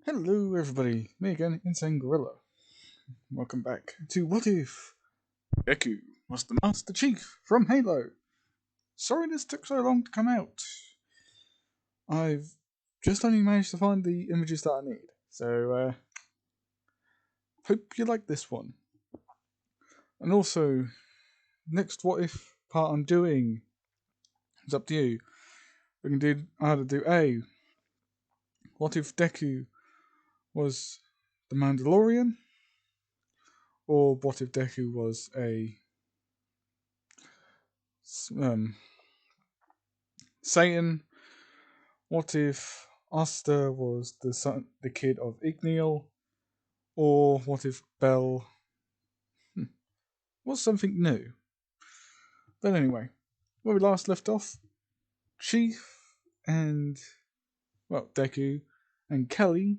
Hello everybody, me again, Insane Gorilla. Welcome back to What If Deku was the Master Chief from Halo. Sorry this took so long to come out. I've just only managed to find the images that I need, so hope you like this one. And also, next What If part I'm doing, it's up to you. We can do either do A, what if Deku was the Mandalorian, or what if Deku was a Satan. What if Asta was the kid of Igneal, or what if Bell was something new? But anyway, where we last left off, Chief and Deku and Kelly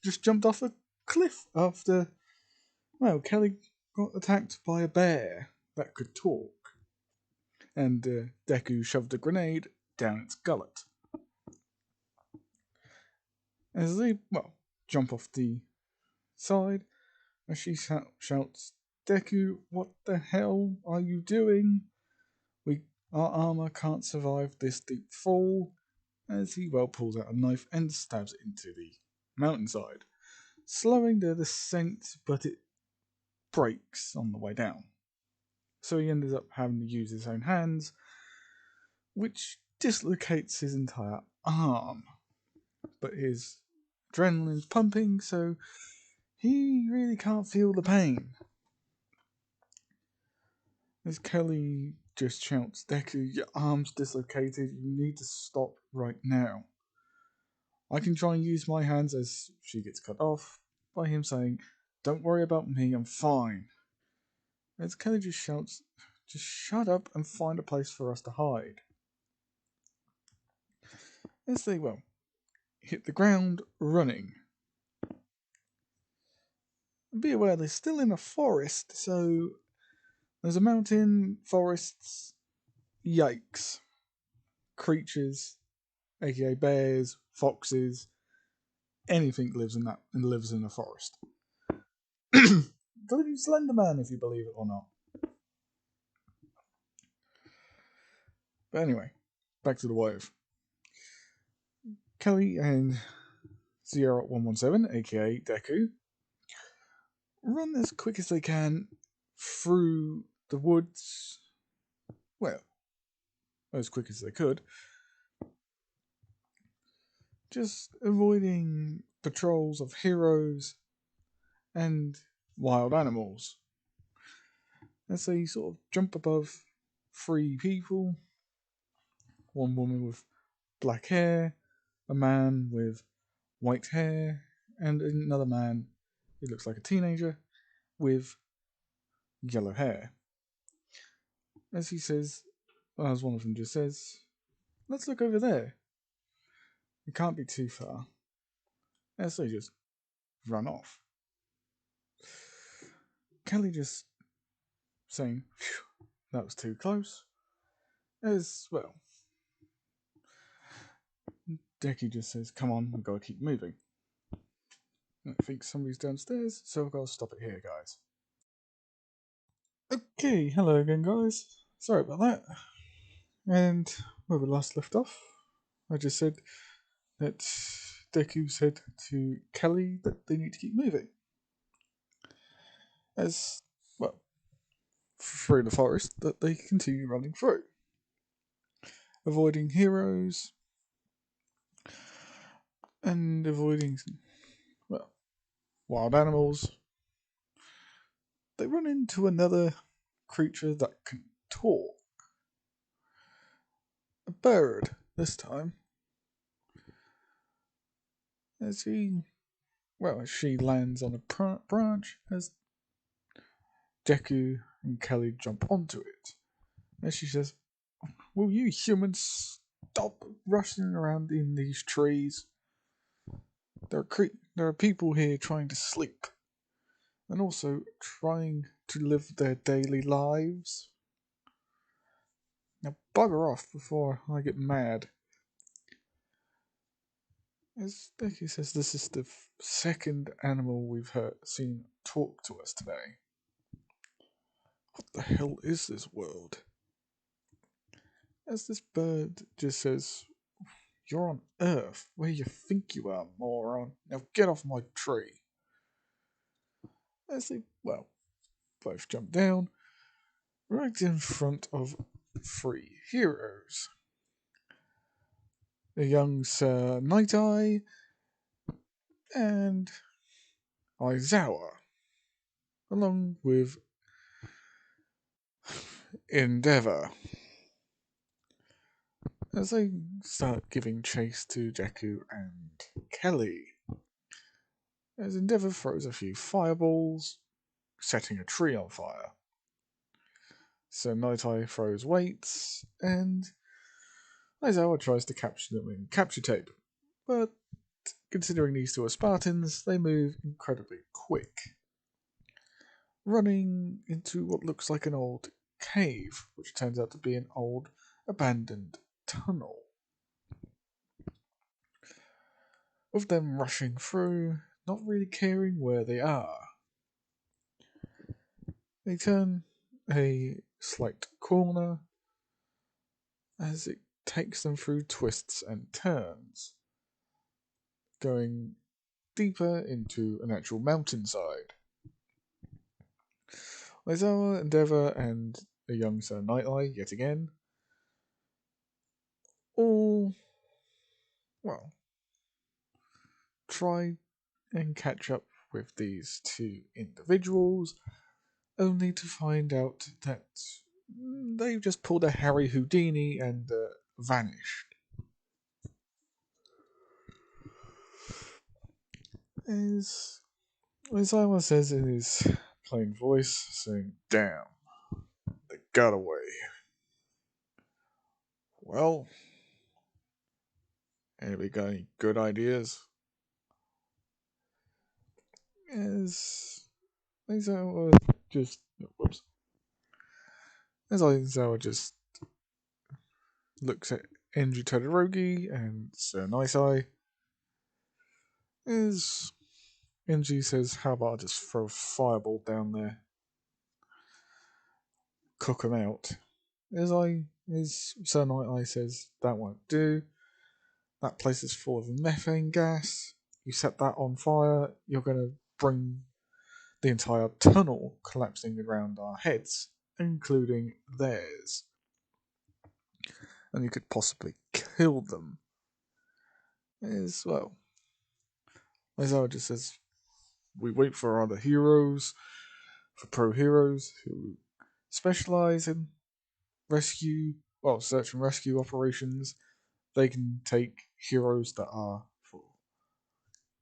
just jumped off a cliff after Kelly got attacked by a bear that could talk, and Deku shoved a grenade down its gullet. As they jump off the side, as she shouts, "Deku, what the hell are you doing? Our armor can't survive this deep fall," as he pulls out a knife and stabs it into the mountainside, slowing the descent, but it breaks on the way down. So he ends up having to use his own hands, which dislocates his entire arm. But his adrenaline's pumping, so he really can't feel the pain. As Kelly just shouts, "Deku, your arm's dislocated, you need to stop right now." I can try and use my hands as she gets cut off by him saying, "Don't worry about me, I'm fine." As Kelly just shouts, "Just shut up and find a place for us to hide." As they, hit the ground running. And be aware they're still in a forest, so there's a mountain, forests, yikes. Creatures, aka bears, foxes, anything lives in a forest. Including Slenderman, if you believe it or not. But anyway, back to the wave. Kelly and Sierra 117, aka Deku, run as quick as they can through the woods. Well, as quick as they could. Just avoiding patrols of heroes and wild animals. As they sort of jump above three people, one woman with black hair, a man with white hair, and another man who looks like a teenager with yellow hair. As he says, as one of them just says, "Let's look over there. It can't be too far." As they just run off. Kelly just saying, "Phew, that was too close." As Deku just says, "Come on, we've got to keep moving." I think somebody's downstairs, so I've got to stop it here, guys. Okay, hello again, guys. Sorry about that. And where we last left off, I just said that Deku said to Kelly that they need to keep moving. As, through the forest that they continue running through. Avoiding heroes and avoiding, wild animals. They run into another creature that can talk. A bird, this time. As she lands on a branch as Deku and Kelly jump onto it. As she says, "Will you humans stop rushing around in these trees? There are people here trying to sleep, and also trying to live their daily lives. Now bugger off before I get mad." As Becky says, this is the second animal we've seen talk to us today. What the hell is this world? As this bird just says, "You're on Earth. Where you think you are, moron. Now get off my tree." As they, both jump down, right in front of three heroes. The young Sir Night Eye and Aizawa, along with Endeavour. As they start giving chase to Deku and Kelly. As Endeavour throws a few fireballs, setting a tree on fire. So Night Eye throws weights, and Aizawa tries to capture them in capture tape. But considering these two are Spartans, they move incredibly quick, running into what looks like an old cave, which turns out to be an old abandoned tunnel. With them rushing through, not really caring where they are. They turn a slight corner as it takes them through twists and turns, going deeper into an actual mountainside. Aizawa, Endeavour, and the young Sir Night Eye, yet again, all, try and catch up with these two individuals, only to find out that they've just pulled a Harry Houdini and vanished. As Aizawa says in his plain voice, saying, "Damn, they got away." Well, anybody got any good ideas? As Aizawa just, whoops. As Aizawa just looks at Enji Todoroki and Sir Nice Eye, as Enji says, "How about I just throw a fireball down there, cook them out?" As Sir Night Eye says, "That won't do. That place is full of methane gas. You set that on fire, you're going to bring the entire tunnel collapsing around our heads, including theirs. And you could possibly kill them." As well, Aizawa just says, "We wait for other heroes, for pro heroes who specialize in search and rescue operations. They can take heroes that are for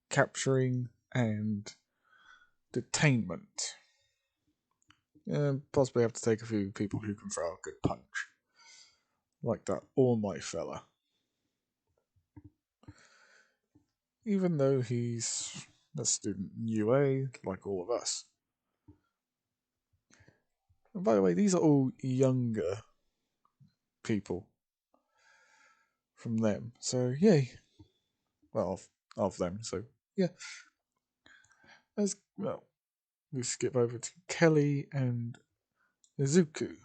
capturing and detainment. And possibly have to take a few people who can throw a good punch. Like that All Might fella. Even though he's a student in UA, like all of us." And by the way, these are all younger people from them. So, yay. Well, of them. So, yeah. As well, we skip over to Kelly and Izuku.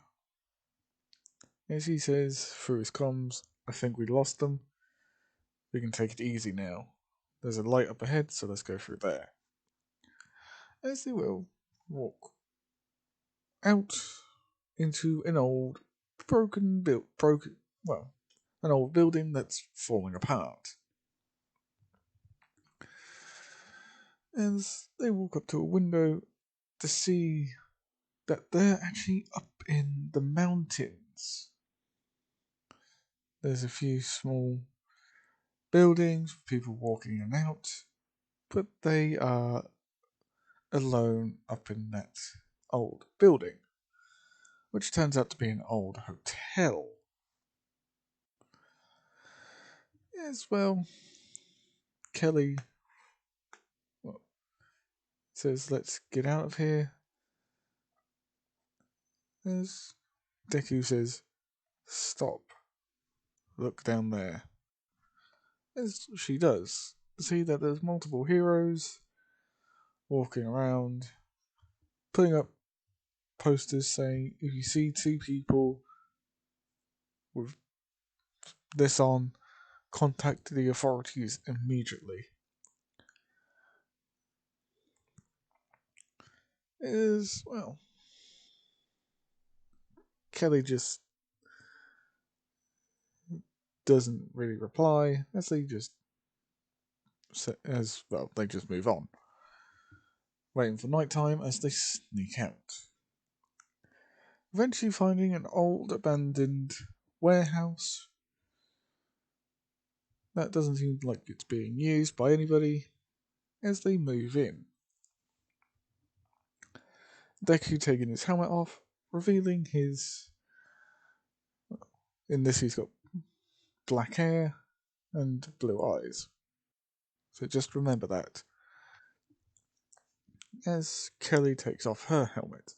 As he says through his comms, "I think we lost them. We can take it easy now. There's a light up ahead, so let's go through there." As they will walk out into an old an old building that's falling apart. As they walk up to a window to see that they're actually up in the mountains. There's a few small buildings with people walking in and out, but they are alone up in that old building, which turns out to be an old hotel. As well, Kelly says, "Let's get out of here." As Deku says, "Stop. Look down there." As she does, to see that there's multiple heroes walking around, putting up posters saying if you see two people with this on, contact the authorities immediately. Well, Kelly just doesn't really reply as they just move on, waiting for nighttime as they sneak out. Eventually finding an old abandoned warehouse that doesn't seem like it's being used by anybody as they move in. Deku taking his helmet off, revealing his. In this, he's got black hair and blue eyes. So just remember that. As Kelly takes off her helmet.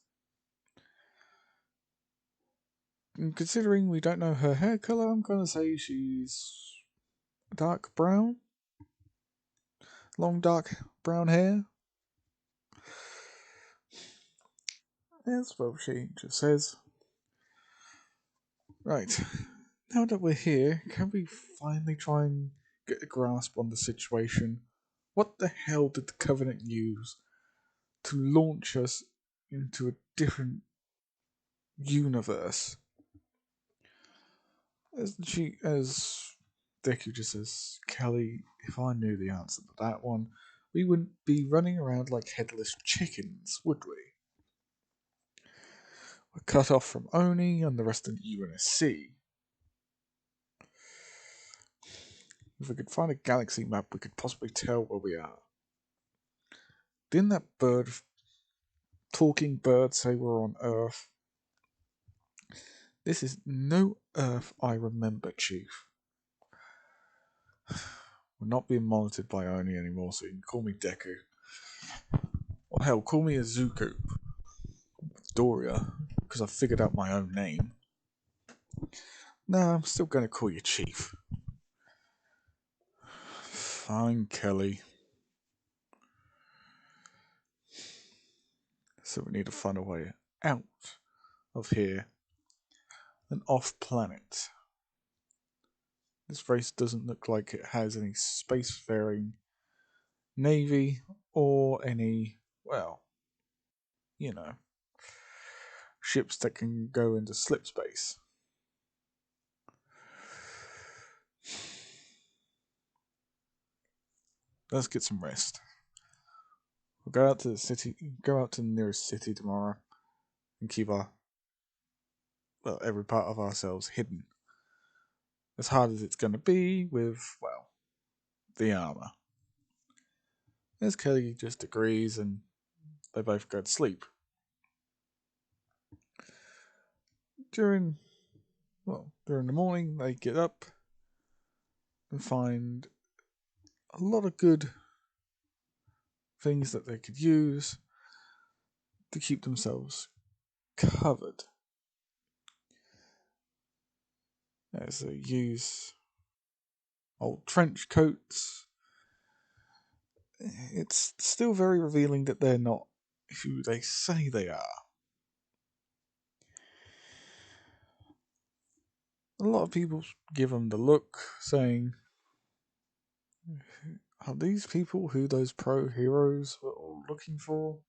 And considering we don't know her hair colour, I'm going to say she's dark brown. Long dark brown hair. That's what she just says. Right. Now that we're here, can we finally try and get a grasp on the situation? What the hell did the Covenant use to launch us into a different universe? As Deku just says, Kelly, if I knew the answer to that one, we wouldn't be running around like headless chickens, would we? We're cut off from Oni and the rest of UNSC. If we could find a galaxy map, we could possibly tell where we are. Didn't that talking bird say we're on Earth? This is no Earth I remember, Chief. We're not being monitored by Oni anymore, so you can call me Deku. Or hell, call me Azuku. Doria, because I figured out my own name. Nah, I'm still going to call you Chief. Fine, Kelly. So we need to find a way out of here and off planet. This race doesn't look like it has any spacefaring navy or any, well, you know, ships that can go into slip space. Let's get some rest. We'll go out to the city, go out to the nearest city tomorrow, and keep every part of ourselves hidden. As hard as it's going to be with, well, the armor. As Kelly just agrees, and they both go to sleep. During the morning, they get up and find a lot of good things that they could use to keep themselves covered. As they use old trench coats, it's still very revealing that they're not who they say they are. A lot of people give them the look, saying, are these people who those pro heroes were all looking for?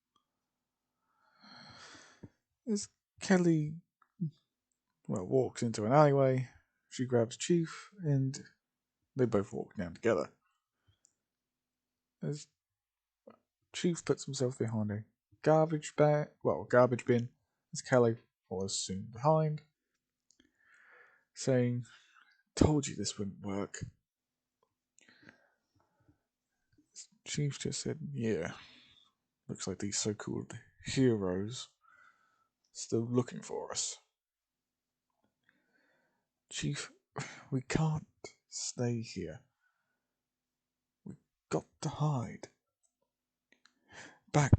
As Kelly, walks into an alleyway, she grabs Chief, and they both walk down together. As Chief puts himself behind a garbage bin, as Kelly follows soon behind, saying, told you this wouldn't work. Chief just said, yeah, looks like these so-called heroes still looking for us. Chief, we can't stay here. We've got to hide. Back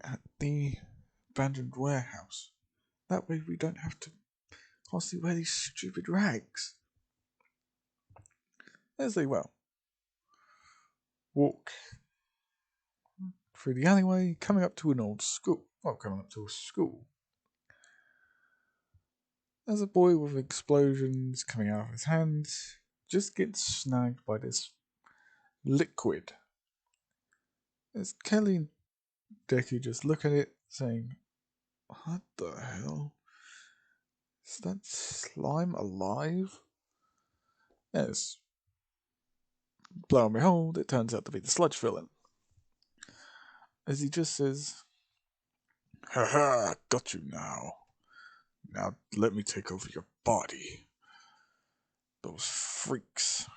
at the abandoned warehouse. That way we don't have to constantly wear these stupid rags. As they will. walk through the alleyway, coming up to an old school. Well, coming up to a school. As a boy with explosions coming out of his hands just gets snagged by this liquid. As Kelly and Deku just look at it, saying, "What the hell? Is that slime alive?" Yes. Lo and behold, it turns out to be the sludge villain. As he just says, "Haha, got you now. Now let me take over your body. Those freaks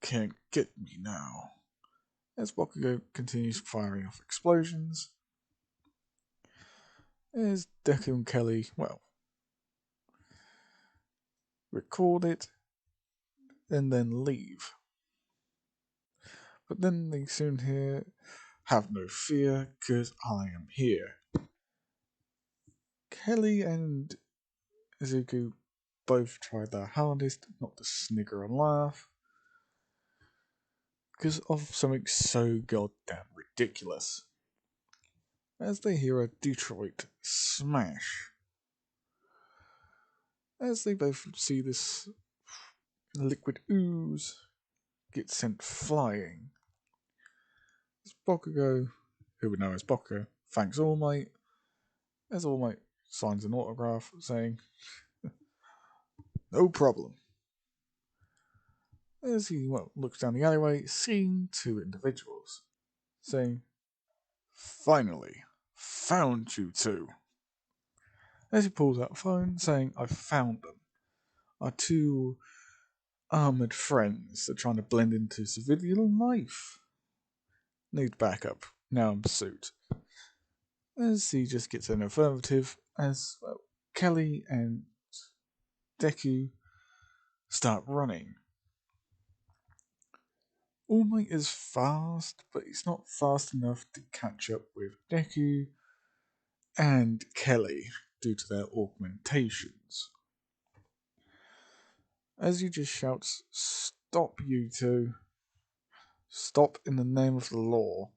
can't get me now." As Bakugo continues firing off explosions, as Deku and Kelly, well, record it and then leave. But then they soon hear, "Have no fear, 'cause I am here." Kelly and Izuku both tried their hardest not to snigger and laugh because of something so goddamn ridiculous. As they hear a Detroit smash, as they both see this liquid ooze get sent flying, as Bakugo, who we know as Bakugo, thanks All Might, as All Might signs an autograph saying, "No problem." As he looks down the alleyway, seeing two individuals, saying, "Finally, found you two." As he pulls out a phone, saying, "I found them." Our two armoured friends are trying to blend into civilian life. Need backup. Now in pursuit. As he just gets an affirmative, as Kelly and Deku start running. All Might is fast, but he's not fast enough to catch up with Deku and Kelly due to their augmentations. As he just shouts, "Stop, you two. Stop in the name of the law."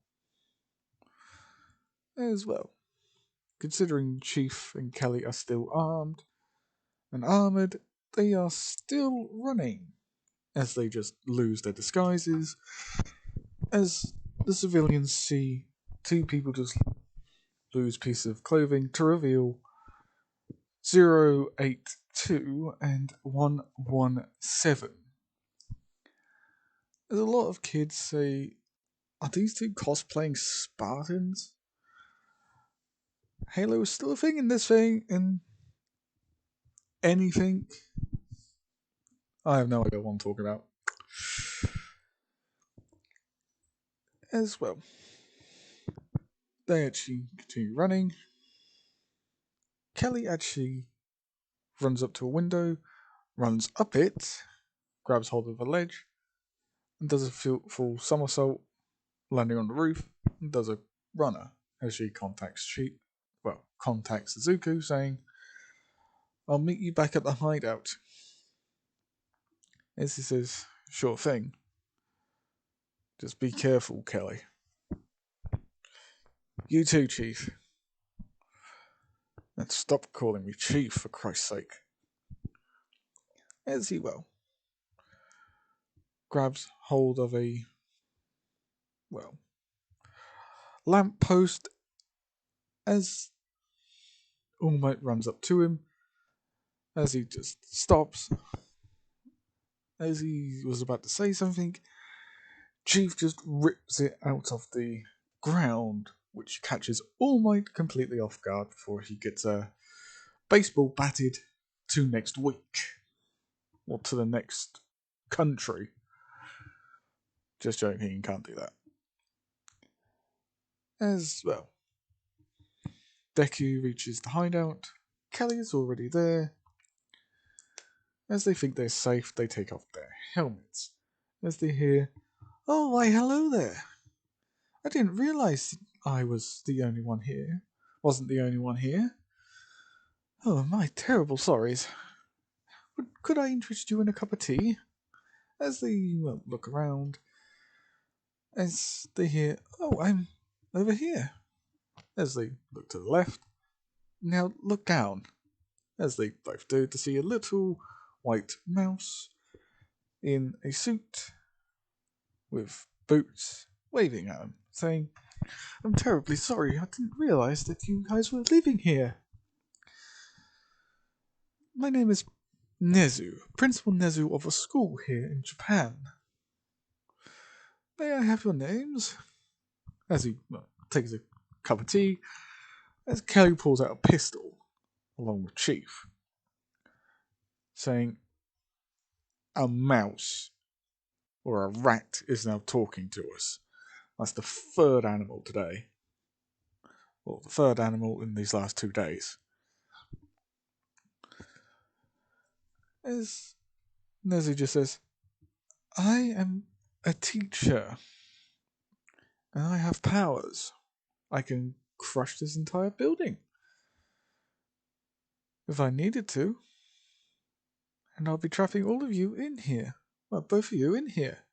As well, considering Chief and Kelly are still armed and armoured, they are still running as they just lose their disguises. As the civilians see two people just lose pieces of clothing to reveal 082 and 117. As a lot of kids say, "Are these two cosplaying Spartans?" Halo is still a thing in this thing, and anything. I have no idea what I'm talking about. As well, they actually continue running. Kelly actually runs up to a window, runs up it, grabs hold of a ledge, and does a full somersault, landing on the roof, and does a runner as she contacts Zuko, saying, "I'll meet you back at the hideout." As he says, "Sure thing. Just be careful, Kelly." "You too, Chief." "And stop calling me Chief, for Christ's sake." As he grabs hold of a lamp post, as All Might runs up to him, as he just stops. As he was about to say something, Chief just rips it out of the ground, which catches All Might completely off guard before he gets baseball batted to next week. Or to the next country. Just joking, you can't do that. As Deku reaches the hideout. Kelly is already there. As they think they're safe, they take off their helmets. As they hear, "Oh, why, hello there. I didn't realize I was the only one here. Wasn't the only one here. Oh, my terrible sorries. Could I interest you in a cup of tea?" As they look around, as they hear, "Oh, I'm over here." As they look to the left, now look down, as they both do, to see a little white mouse in a suit with boots waving at them, saying, "I'm terribly sorry, I didn't realize that you guys were living here. My name is Nezu, Principal Nezu of a school here in Japan. May I have your names?" As he takes a cup of tea, as Kelly pulls out a pistol along with Chief, saying, "A mouse or a rat is now talking to us. That's the third animal today. Well, the third animal in these last 2 days." As Nezu just says, "I am a teacher, and I have powers. I can crush this entire building if I needed to, and I'll be trapping all of you in here. Well, both of you in here.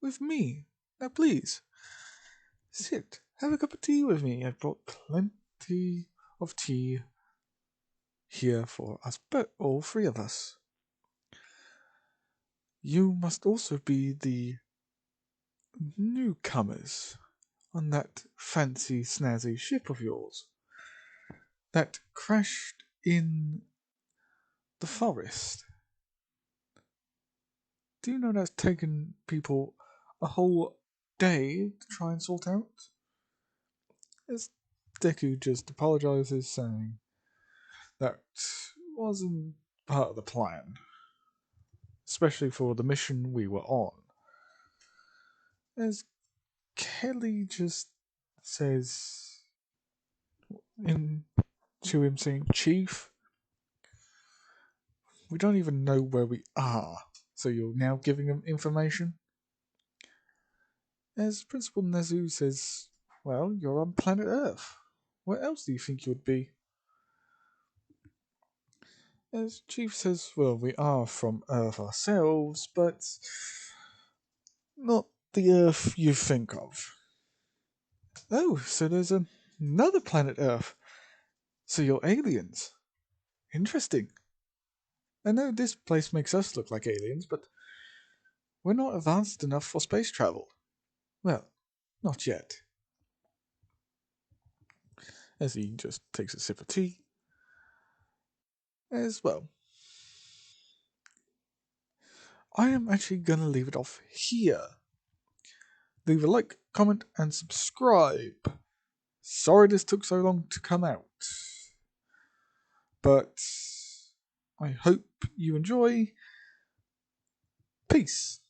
With me. Now please, sit. Have a cup of tea with me. I've brought plenty of tea here for us, but all three of us. You must also be the newcomers on that fancy snazzy ship of yours that crashed in the forest. Do you know that's taken people a whole day to try and sort out?" As Deku just apologizes, saying that wasn't part of the plan, especially for the mission we were on. As Kelly just says to him, saying, "Chief, we don't even know where we are, so you're now giving him information?" As Principal Nezu says, "Well, you're on planet Earth. Where else do you think you would be?" As Chief says, "Well, we are from Earth ourselves, but not the Earth you think of." "Oh, so there's another planet Earth. So you're aliens. Interesting. I know this place makes us look like aliens, but we're not advanced enough for space travel. Well, not yet." As he just takes a sip of tea. As well, I am actually going to leave it off here. Leave a like, comment, and subscribe. Sorry this took so long to come out, but I hope you enjoy. Peace.